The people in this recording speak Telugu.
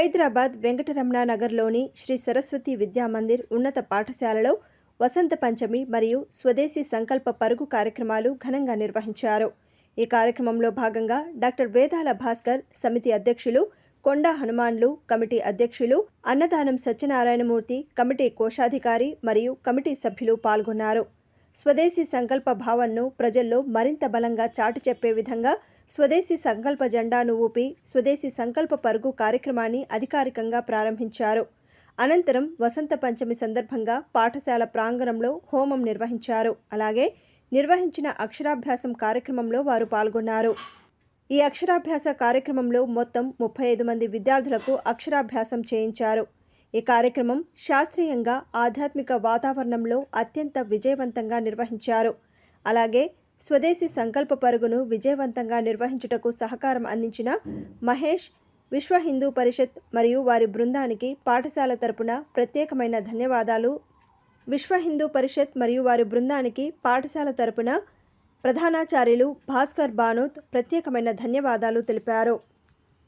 హైదరాబాద్ వెంకటరమణ నగర్లోని శ్రీ సరస్వతి విద్యామందిర్ ఉన్నత పాఠశాలలో వసంత పంచమి మరియు స్వదేశీ సంకల్ప పరుగు కార్యక్రమాలు ఘనంగా నిర్వహించారు. ఈ కార్యక్రమంలో భాగంగా డాక్టర్ వేదాల భాస్కర్ సమితి అధ్యక్షులు, కొండా హనుమాన్లు కమిటీ అధ్యక్షులు, అన్నదానం సత్యనారాయణమూర్తి కమిటీ కోశాధికారి మరియు కమిటీ సభ్యులు పాల్గొన్నారు. స్వదేశీ సంకల్ప భావనను ప్రజల్లో మరింత బలంగా చాటి చెప్పే విధంగా స్వదేశీ సంకల్ప జెండాను ఊపి స్వదేశీ సంకల్ప పరుగు కార్యక్రమాన్ని అధికారికంగా ప్రారంభించారు. అనంతరం వసంత పంచమి సందర్భంగా పాఠశాల ప్రాంగణంలో హోమం నిర్వహించారు. అలాగే నిర్వహించిన అక్షరాభ్యాసం కార్యక్రమంలో వారు పాల్గొన్నారు. ఈ అక్షరాభ్యాస కార్యక్రమంలో మొత్తం 35 మంది విద్యార్థులకు అక్షరాభ్యాసం చేయించారు. ఈ కార్యక్రమం శాస్త్రీయంగా ఆధ్యాత్మిక వాతావరణంలో అత్యంత విజయవంతంగా నిర్వహించారు. అలాగే స్వదేశీ సంకల్ప పరుగును విజయవంతంగా నిర్వహించుటకు సహకారం అందించిన మహేష్, విశ్వ హిందూ పరిషత్ మరియు వారి బృందానికి పాఠశాల తరపున ప్రత్యేకమైన ధన్యవాదాలు. విశ్వ హిందూ పరిషత్ మరియు వారి బృందానికి పాఠశాల తరపున ప్రధానాచార్యులు భాస్కర్ బానోత్ ప్రత్యేకమైన ధన్యవాదాలు తెలిపారు.